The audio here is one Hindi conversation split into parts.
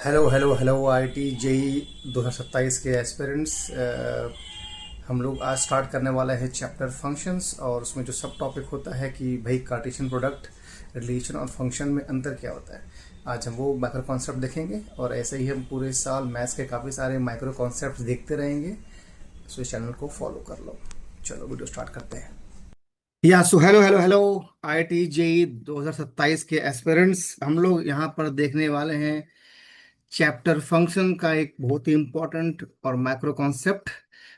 Hello hello hello IIT JEE 2027 के एस्पिरेंट्स। हम लोग आज स्टार्ट करने वाले हैं चैप्टर फंक्शंस, और उसमें जो सब टॉपिक होता है कि भाई कार्टेशियन प्रोडक्ट, रिलेशन और फंक्शन में अंतर क्या होता है। आज हम वो माइक्रो कॉन्सेप्ट देखेंगे, और ऐसे ही हम पूरे साल मैथ्स के काफ़ी सारे माइक्रो कॉन्सेप्ट देखते रहेंगे। सो इस चैनल को फॉलो कर लो। चलो वीडियो स्टार्ट करते हैं। या so hello hello hello IIT JEE 2027 के एस्पिरेंट्स, हम लोग यहाँ पर देखने वाले हैं चैप्टर फंक्शन का एक बहुत ही इंपॉर्टेंट और मैक्रो कॉन्सेप्ट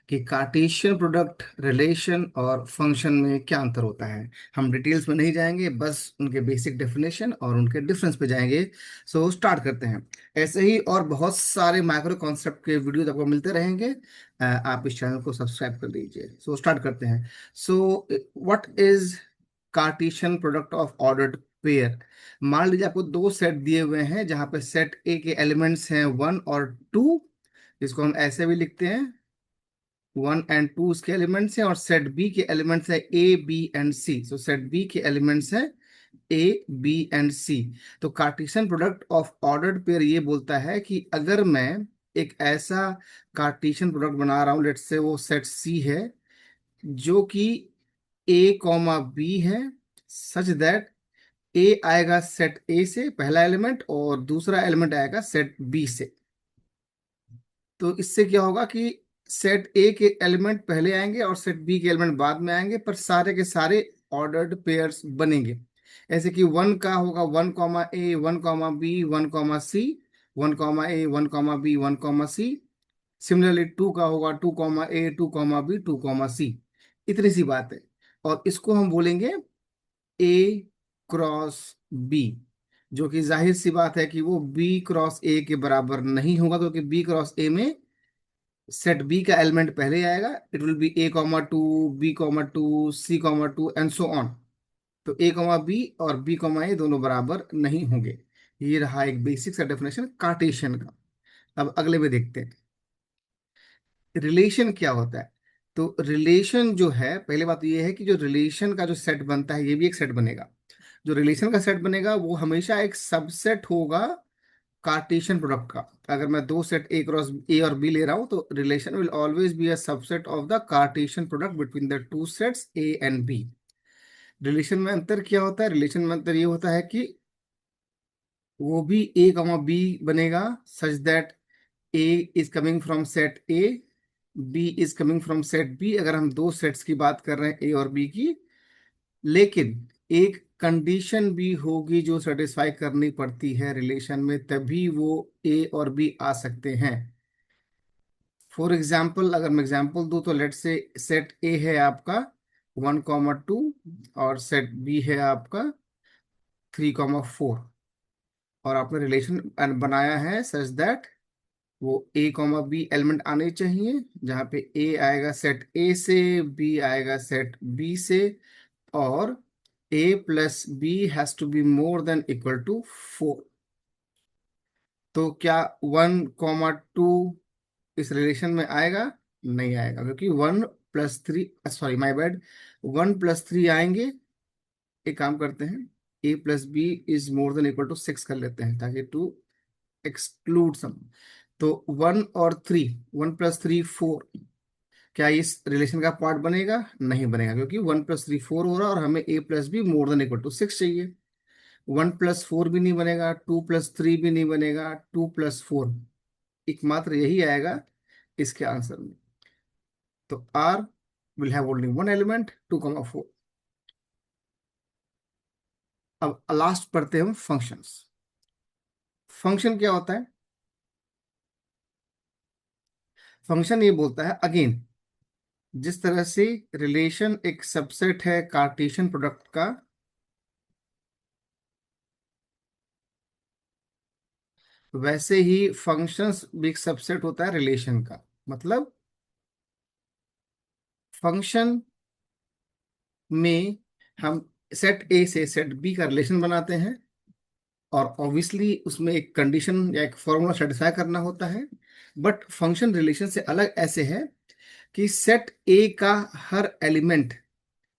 कि कार्टेशियन प्रोडक्ट, रिलेशन और फंक्शन में क्या अंतर होता है। हम डिटेल्स में नहीं जाएंगे, बस उनके बेसिक डेफिनेशन और उनके डिफरेंस पे जाएंगे। सो स्टार्ट करते हैं। ऐसे ही और बहुत सारे मैक्रो कॉन्सेप्ट के वीडियोज आपको मिलते रहेंगे। आप इस चैनल को सब्सक्राइब कर लीजिए। सो स्टार्ट करते हैं। So what is Cartesian product of ordered pair. मान लीजिए आपको दो सेट दिए हुए हैं, जहां पे सेट ए के एलिमेंट्स हैं 1 और 2। जिसको हम ऐसे भी लिखते हैं 1 और 2 उसके एलिमेंट्स हैं, और सेट बी के एलिमेंट्स हैं A B and C। So set B के एलिमेंट्स हैं A B and C। तो Cartesian product of ordered pair ये बोलता है कि अगर मैं एक ऐसा कार्टेशियन प्रोडक्ट बना रहा हूं, लेट्स से वो सेट सी है जो कि A, B है, सच दैट ए आएगा सेट ए से पहला एलिमेंट, और दूसरा एलिमेंट आएगा सेट बी से। तो इससे क्या होगा कि सेट ए के एलिमेंट पहले आएंगे और सेट बी के एलिमेंट बाद में आएंगे, पर सारे के सारे ऑर्डर्ड पेयर्स बनेंगे। ऐसे कि 1 का होगा 1, A 1, B 1, C, 1, A 1, B 1, C। Similarly 2 का होगा 2, A 2, B 2, C। इतनी सी बात है। और इसको हम बोलेंगे A क्रॉस B, जो कि जाहिर सी बात है कि वो B क्रॉस A के बराबर नहीं होगा, क्योंकि B क्रॉस A में सेट बी का एलिमेंट पहले आएगा। It will be A, 2 B, 2 C, 2 and so on. तो A, B और B, A दोनों बराबर नहीं होंगे। ये रहा एक बेसिक सा डेफिनेशन कार्टेशियन का। अब अगले में देखते हैं रिलेशन क्या होता है। तो रिलेशन जो है, पहले बात तो ये है कि जो रिलेशन का जो सेट बनता है, ये भी एक सेट बनेगा। जो रिलेशन का सेट बनेगा वो हमेशा एक सबसेट होगा कार्टेशियन प्रोडक्ट का। अगर मैं दो सेट A और B ले रहा हूं, तो relation will always be a subset of the Cartesian product between the two sets A and B। Relation में अंतर क्या होता है? रिलेशन में अंतर ये होता है कि वो भी A, B बनेगा such that A is coming from set A, B is coming from set B, अगर हम दो सेट्स की बात कर रहे हैं A और B की। लेकिन एक कंडीशन भी होगी जो सेटिस्फाई करनी पड़ती है रिलेशन में, तभी वो A और B आ सकते हैं। फॉर एग्जाम्पल, अगर मैं एग्जाम्पल दूं, तो लेट से सेट ए है आपका 1, 2, और सेट बी है आपका 3, 4, और आपने रिलेशन बनाया है सच दैट वो A, B एलिमेंट आने चाहिए, जहाँ पे ए आएगा सेट ए से, बी आएगा सेट बी से, और A+B has to be more than equal to 4। तो क्या 1, 2 इस रिलेशन में आएगा? नहीं आएगा, क्योंकि 1+3, सॉरी माय बैड, 1+3 आएंगे। एक काम करते हैं, A+B is more than equal to 6 कर लेते हैं, ताकि टू एक्सक्लूड सम। तो 1 और 3, 1+3 4, क्या इस रिलेशन का पार्ट बनेगा? नहीं बनेगा, क्योंकि 1+3 4 हो रहा है और हमें A+B more than equal to 6 चाहिए। 1+4 भी नहीं बनेगा, 2+3 भी नहीं बनेगा, 2+4 एकमात्र यही आएगा इसके आंसर में। तो R will have only one element 2, 4। अब लास्ट पढ़ते हैं हम फंक्शंस। फंक्शन क्या होता है? फंक्शन ये बोलता है अगेन, जिस तरह से रिलेशन एक सबसेट है कार्टेशियन प्रोडक्ट का, वैसे ही फंक्शंस भी एक सबसेट होता है रिलेशन का। मतलब फंक्शन में हम सेट ए से सेट बी का रिलेशन बनाते हैं, और ऑब्वियसली उसमें एक कंडीशन या एक फॉर्मूला सेटिस्फाई करना होता है। बट फंक्शन रिलेशन से अलग ऐसे है कि सेट ए का हर एलिमेंट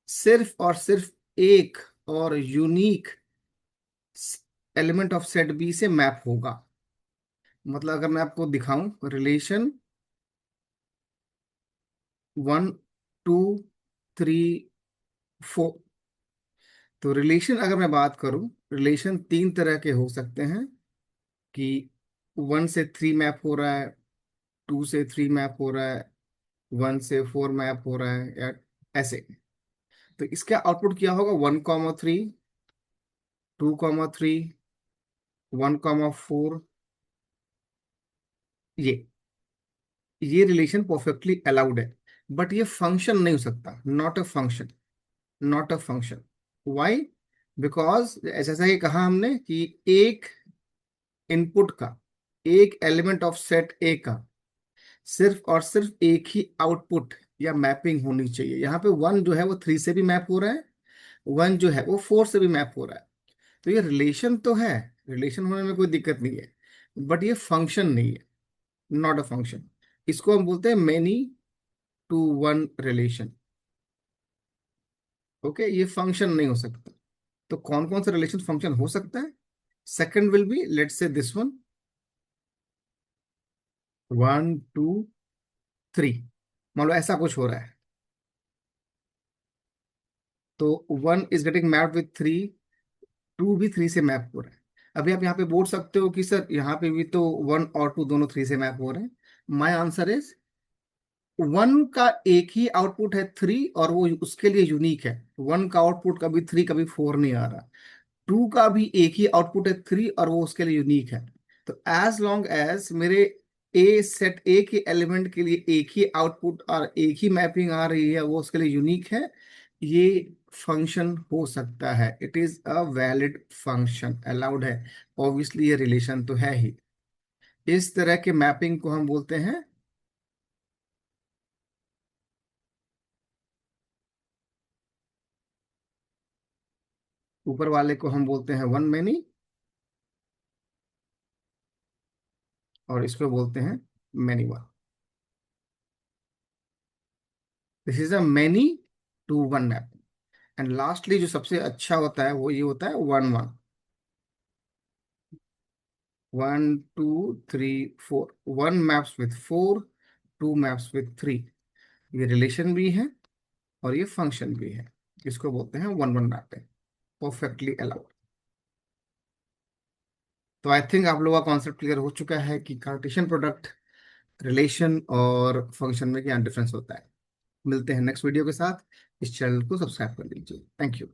सिर्फ और सिर्फ एक और unique element of set B से मैप होगा। मतलब अगर मैं आपको दिखाऊं रिलेशन 1 2 3 4, तो रिलेशन अगर मैं बात करूं, रिलेशन तीन तरह के हो सकते हैं कि 1 से 3 मैप हो रहा है, 2 से 3 मैप हो रहा है, 1 से 4 मैप हो रहा है, या ऐसे। तो इसका आउटपुट क्या होगा? 1 3, 2 3, 1 4। ये रिलेशन परफेक्टली अलाउड है, बट ये फंक्शन नहीं हो सकता। Not a function, not a function. Why? Because जैसा कि कहा हमने कि एक इनपुट का, एक एलिमेंट ऑफ सेट ए का सिर्फ और सिर्फ एक ही आउटपुट या मैपिंग होनी चाहिए। यहाँ पे 1 जो है वो 3 से भी मैप हो रहा है, 1 जो है वो 4 से भी मैप हो रहा है। तो ये रिलेशन तो है, रिलेशन होने में कोई दिक्कत नहीं है, बट ये फंक्शन नहीं है। Not a function. इसको हम बोलते हैं many to one relation. Okay, ये फंक्शन नहीं हो सकता। तो कौन कौन सा रिलेशन फंक्शन हो सकता है? Second will be, let's say this one, 1 2 3। मान लो ऐसा कुछ हो रहा है, तो 1 इज गेटिंग मैप्ड विथ 3, 2 भी 3 से मैप हो रहा है। अभी आप यहाँ पे बोल सकते हो कि सर यहाँ पे भी तो 1 और 2 दोनों 3 से मैप हो रहे हैं। माई आंसर इज 1 का एक ही आउटपुट है 3, और वो उसके लिए यूनिक है। 1 का आउटपुट कभी 3 कभी 4 नहीं आ रहा। 2 का भी एक ही आउटपुट है 3, और वो उसके लिए यूनिक है। तो एज लॉन्ग एज मेरे ए सेट ए के एलिमेंट के लिए एक ही आउटपुट और एक ही मैपिंग आ रही है, वो उसके लिए यूनिक है, ये फंक्शन हो सकता है। It is a valid function, allowed है। ऑब्वियसली ये रिलेशन तो है ही। इस तरह के मैपिंग को हम बोलते हैं, ऊपर वाले को हम बोलते हैं वन मैनी, और इसको बोलते हैं many one. This is a many to one map. And lastly जो सबसे अच्छा होता है वो ये होता है 1 1। 1 2 3 4, 1 मैप्स विथ 4, 2 मैप्स विथ 3। ये रिलेशन भी है और ये फंक्शन भी है। इसको बोलते हैं 1 1 मैपिंग, परफेक्टली अलाउड। तो आई थिंक आप लोगों का कॉन्सेप्ट क्लियर हो चुका है कि कार्टेशियन प्रोडक्ट, रिलेशन और फंक्शन में क्या डिफरेंस होता है। मिलते हैं नेक्स्ट वीडियो के साथ। इस चैनल को सब्सक्राइब कर लीजिए। Thank you.